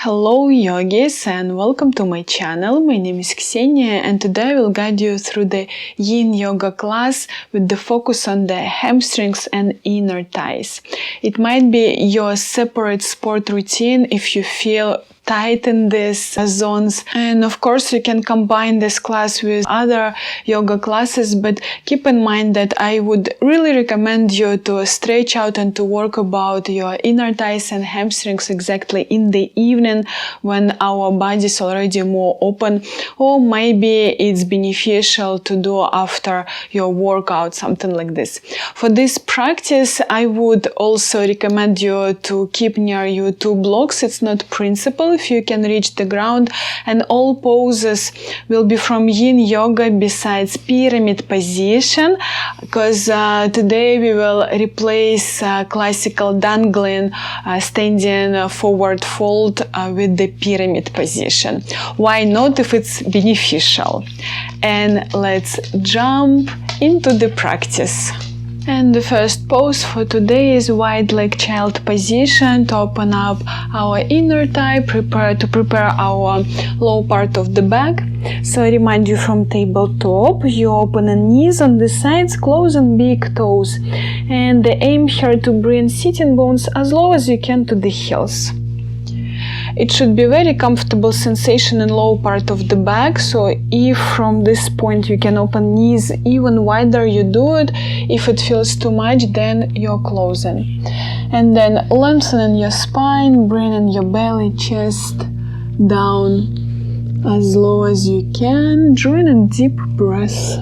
Hello yogis and welcome to my channel. My name is Ksenia and today I will guide you through the yin yoga class with the focus on the hamstrings and inner thighs. It might be your separate sport routine if you feel tight in these zones, and of course you can combine this class with other yoga classes, but keep in mind that I would really recommend you to stretch out and to work about your inner thighs and hamstrings exactly in the evening when our body is already more open, or maybe it's beneficial to do after your workout, something like this. For this practice I would also recommend you to keep near you two blocks. It's not principle if you can reach the ground, and all poses will be from yin yoga besides pyramid position, because today we will replace classical dangling standing forward fold with the pyramid position. Why not if it's beneficial? And let's jump into the practice. And the first pose for today is wide leg child position to open up our inner thigh, to prepare our low part of the back. So I remind you from tabletop, you open the knees on the sides, closing big toes. And the aim here to bring sitting bones as low as you can to the heels. It should be very comfortable sensation in low part of the back, so if from this point you can open knees even wider, you do it. If it feels too much, then you're closing. And then lengthening your spine, bringing your belly, chest down as low as you can, drawing a deep breath.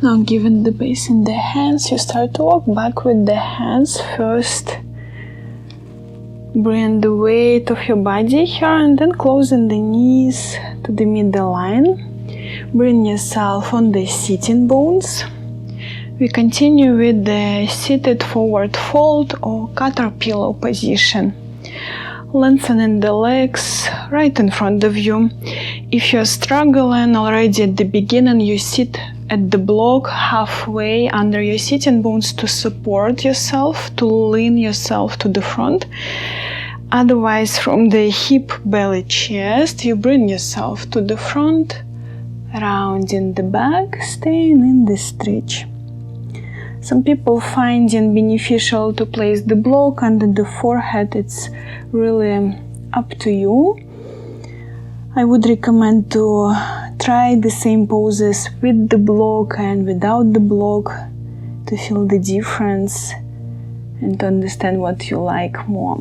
Now, given the base in the hands, you start to walk back with the hands. First, bring the weight of your body here and then closing the knees to the middle line. Bring yourself on the sitting bones. We continue with the seated forward fold or caterpillar position. Lengthening the legs right in front of you. If you're struggling already at the beginning, you sit at the block halfway under your sitting bones to support yourself, to lean yourself to the front. Otherwise, from the hip, belly, chest, you bring yourself to the front, rounding the back, staying in the stretch. Some people find it beneficial to place the block under the forehead. It's really up to you. I would recommend to try the same poses with the block and without the block to feel the difference and to understand what you like more.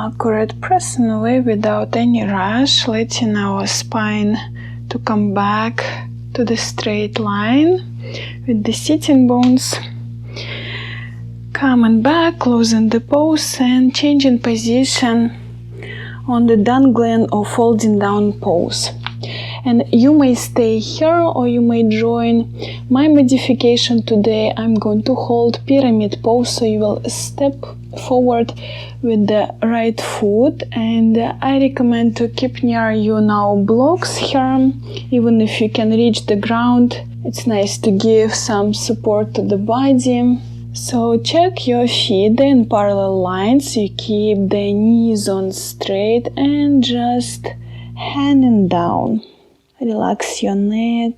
accurate, pressing away without any rush, letting our spine to come back to the straight line with the sitting bones. Coming back, closing the pose and changing position on the dangling or folding down pose. And you may stay here or you may join my modification today. I'm going to hold pyramid pose, so you will step forward with the right foot, and I recommend to keep near you now blocks here. Even if you can reach the ground, it's nice to give some support to the body. So check your feet in parallel lines, you keep the knees on straight and just hanging down. Relax your neck,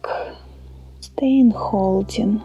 staying holding.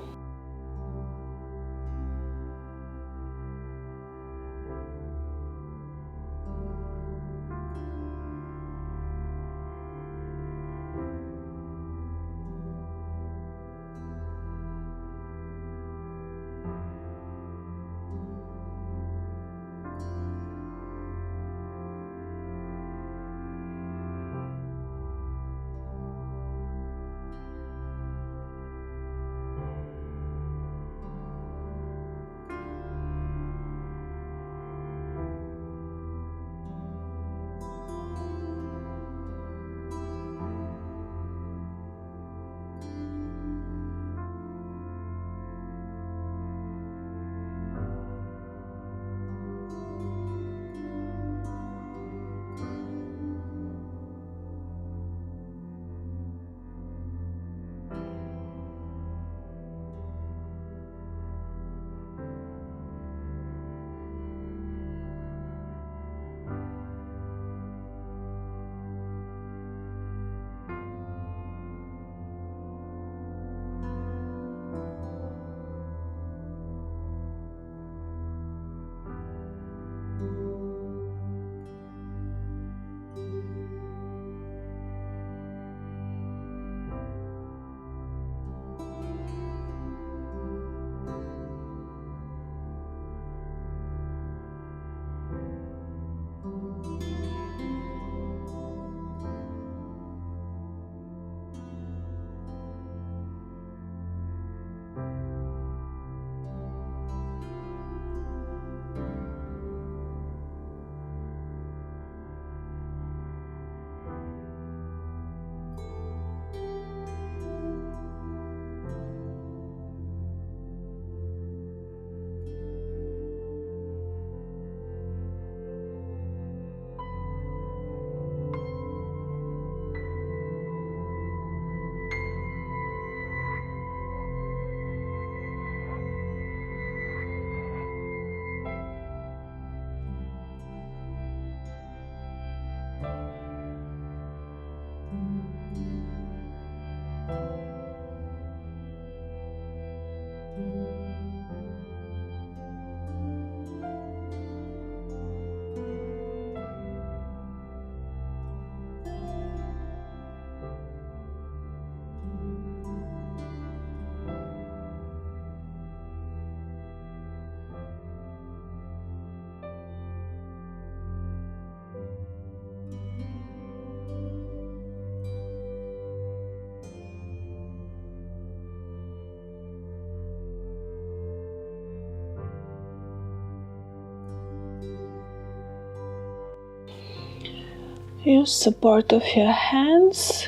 Use support of your hands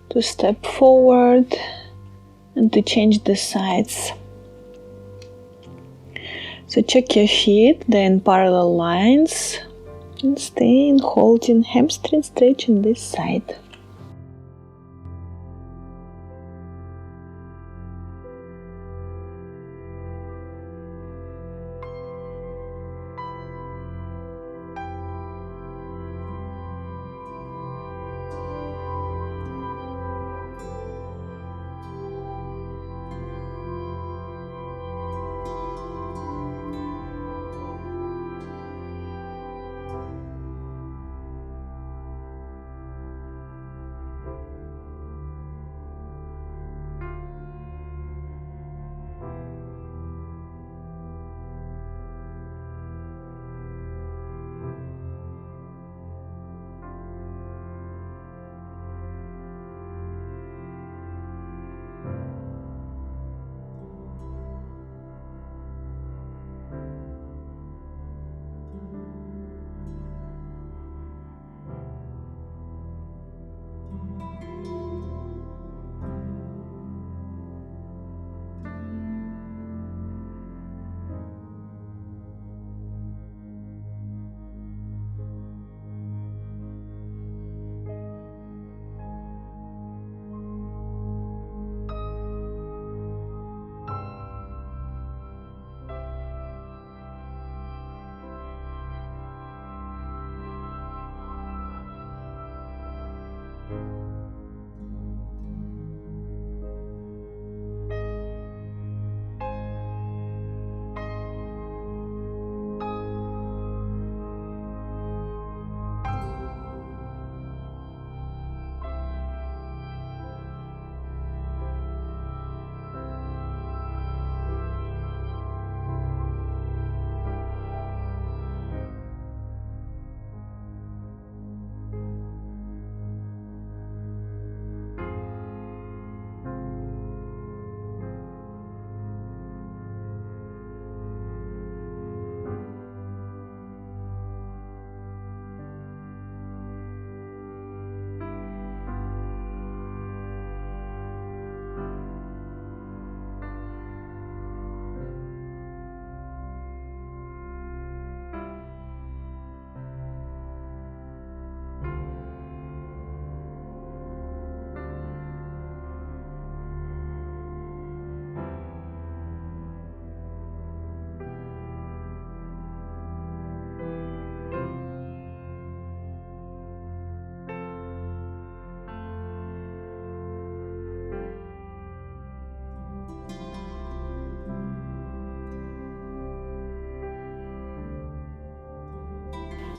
to step forward and to change the sides. So check your feet, they're in parallel lines, and stay holding hamstring stretching this side.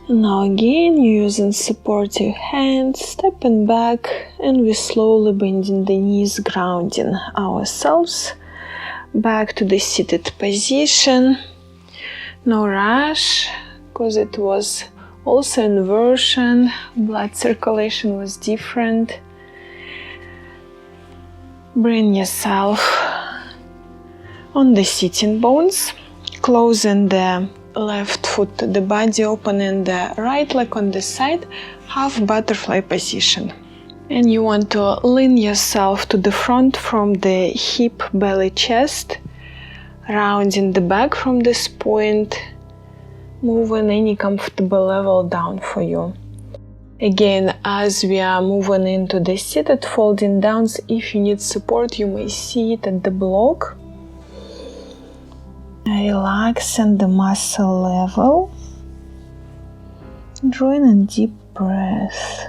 And now again, using supportive hands, stepping back, and we slowly bending the knees, grounding ourselves back to the seated position. No rush, because it was also inversion, blood circulation was different. Bring yourself on the sitting bones, closing the left foot to the body, opening the right leg on the side, half butterfly position. And you want to lean yourself to the front from the hip, belly, chest, rounding the back from this point, moving any comfortable level down for you. Again, as we are moving into the seated folding downs, if you need support, you may sit at the block. Relaxing the muscle level, drawing a deep breath.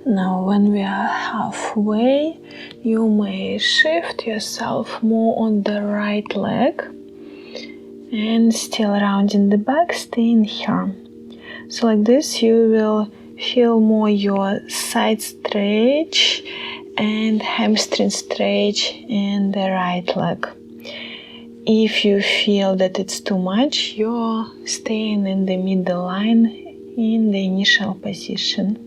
Now when we are halfway, you may shift yourself more on the right leg and still rounding the back, staying here. So like this you will feel more your side stretch and hamstring stretch in the right leg. If you feel that it's too much, you're staying in the middle line in the initial position.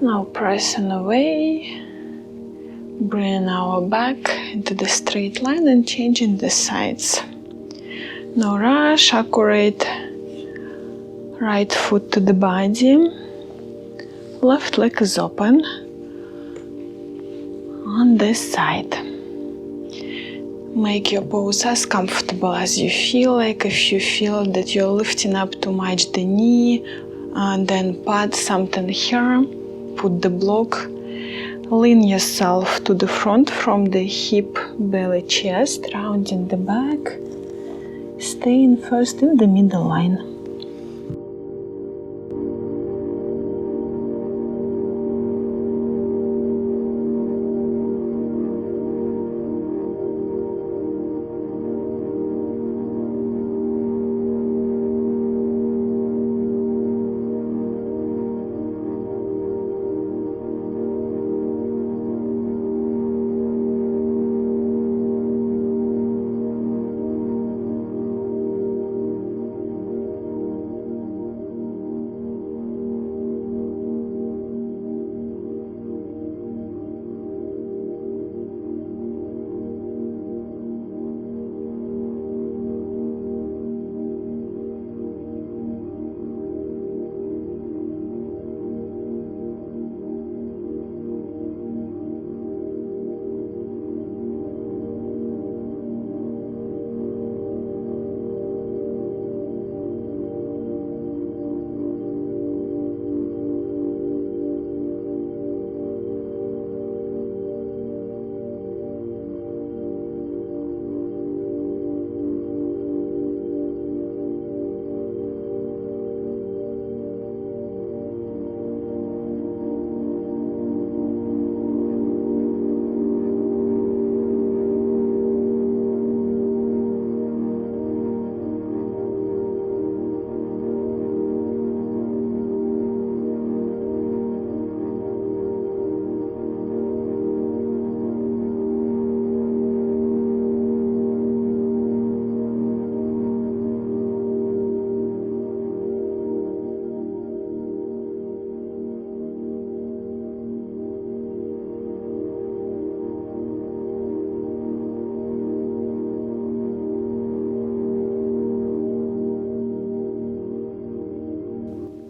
Now pressing away, bringing our back into the straight line and changing the sides. No rush, accurate right foot to the body, left leg is open on this side. Make your pose as comfortable as you feel like. If you feel that you're lifting up too much the knee, then pad something here, put the block. Lean yourself to the front from the hip, belly, chest, rounding the back. Staying first in the middle line.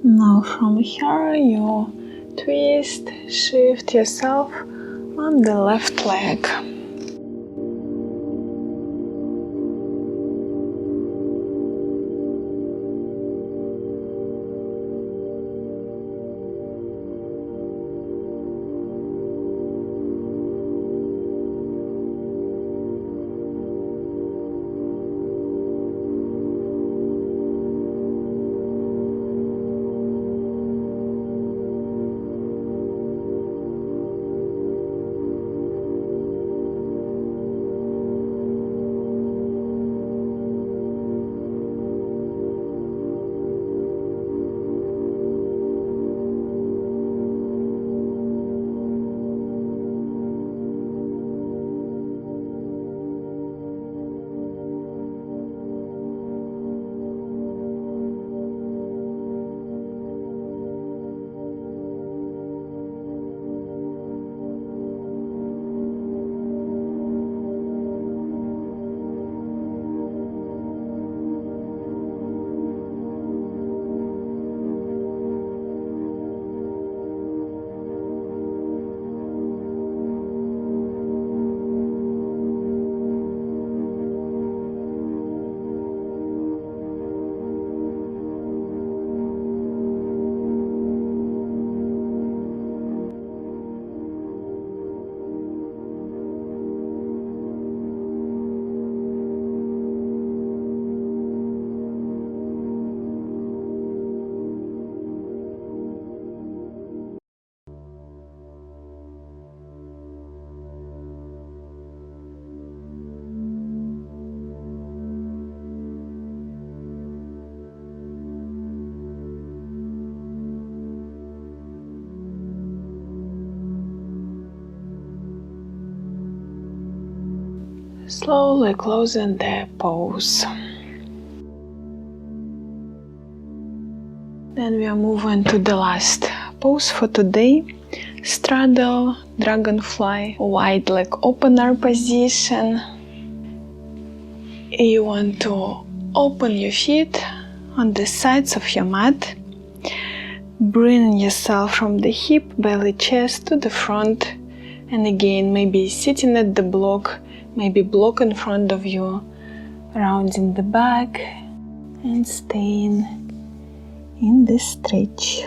Now from here you twist, shift yourself on the left leg. Slowly closing the pose. Then we are moving to the last pose for today. straddle, dragonfly, wide leg opener position. You want to open your feet on the sides of your mat. Bring yourself from the hip, belly, chest to the front. And again, maybe sitting at the block, maybe block in front of you, rounding the back and staying in this stretch.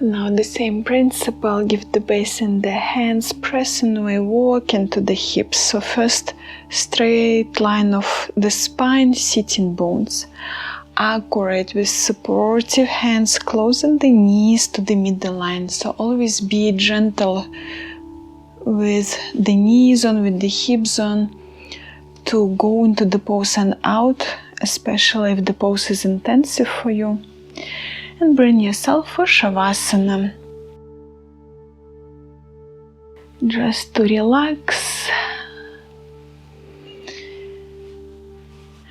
Now the same principle, give the base in the hands, press and we walk into the hips. So first straight line of the spine, sitting bones. Accurate with supportive hands, closing the knees to the middle line. So always be gentle with the knees on, with the hips on, to go into the pose and out, especially if the pose is intensive for you. And bring yourself for Shavasana. Just to relax.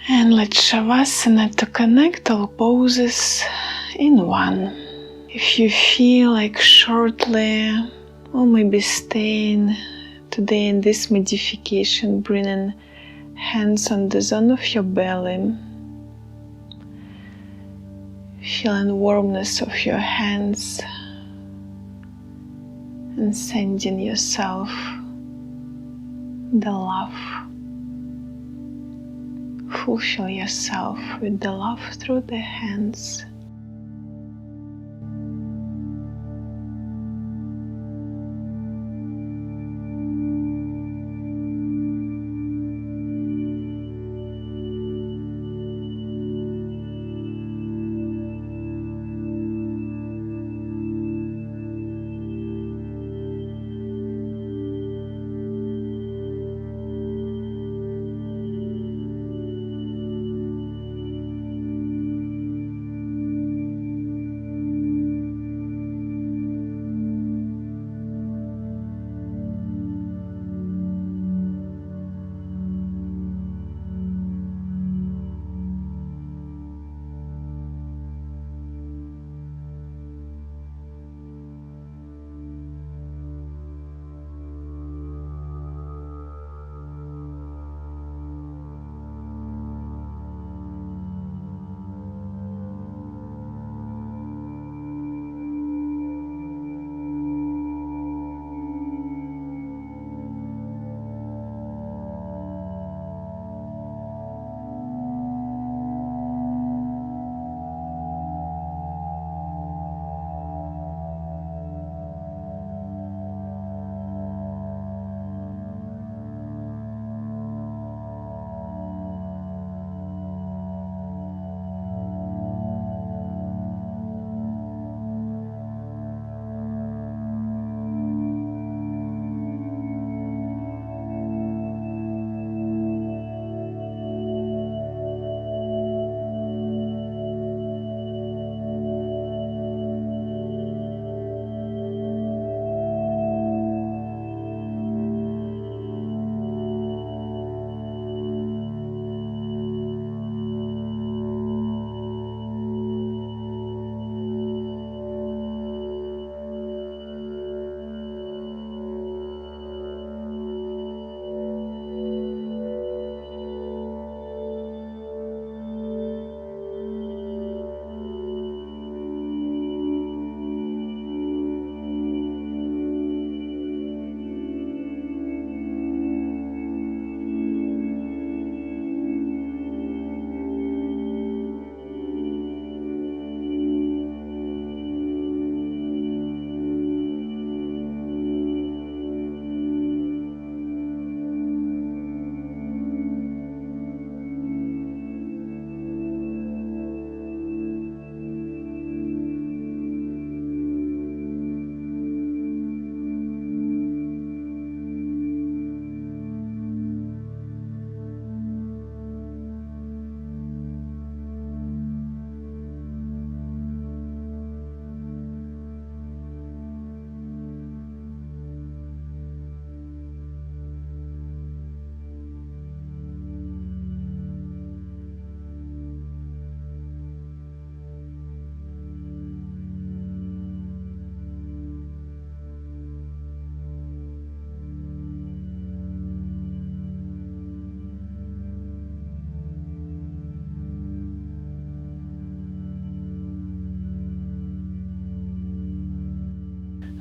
And let Shavasana to connect all poses in one. If you feel like shortly or maybe staying today in this modification, bringing hands on the zone of your belly. Feeling warmness of your hands and sending yourself the love. Fulfill yourself with the love through the hands.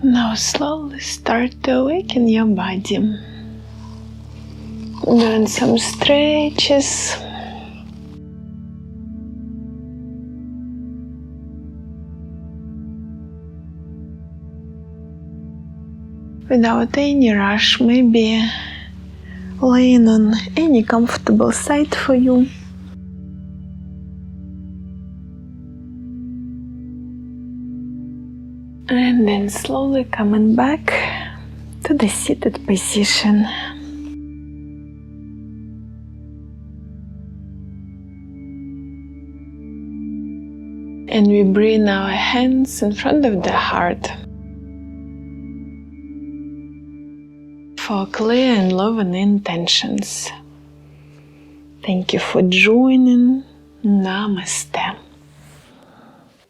Now slowly start to awaken your body. Doing some stretches. without any rush, maybe laying on any comfortable side for you. And then slowly coming back to the seated position. And we bring our hands in front of the heart for clear and loving intentions. Thank you for joining. Namaste.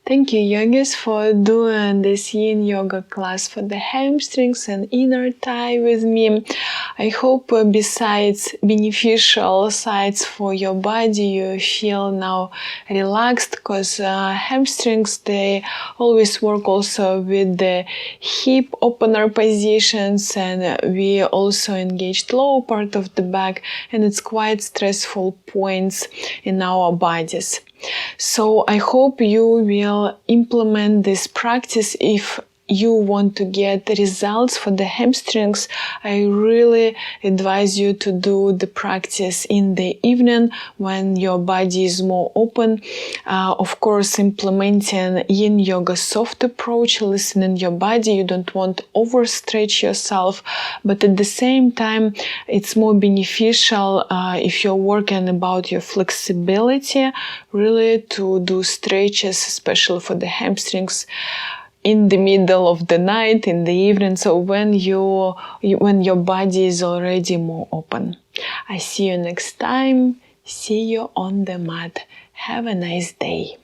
Thank you, yogis, for doing this yin yoga class for the hamstrings and inner thigh with me. I hope besides beneficial sides for your body, you feel now relaxed, because hamstrings, they always work also with the hip opener positions, and we also engaged lower part of the back, and it's quite stressful points in our bodies. So I hope you will implement this practice. If you want to get results for the hamstrings, I really advise you to do the practice in the evening when your body is more open. Of course, implementing yin yoga soft approach, listening your body. You don't want to overstretch yourself, but at the same time, it's more beneficial if you're working about your flexibility, really to do stretches, especially for the hamstrings, in the middle of the night, in the evening, so when your body is already more open. I see you next time. See you on the mat. Have a nice day.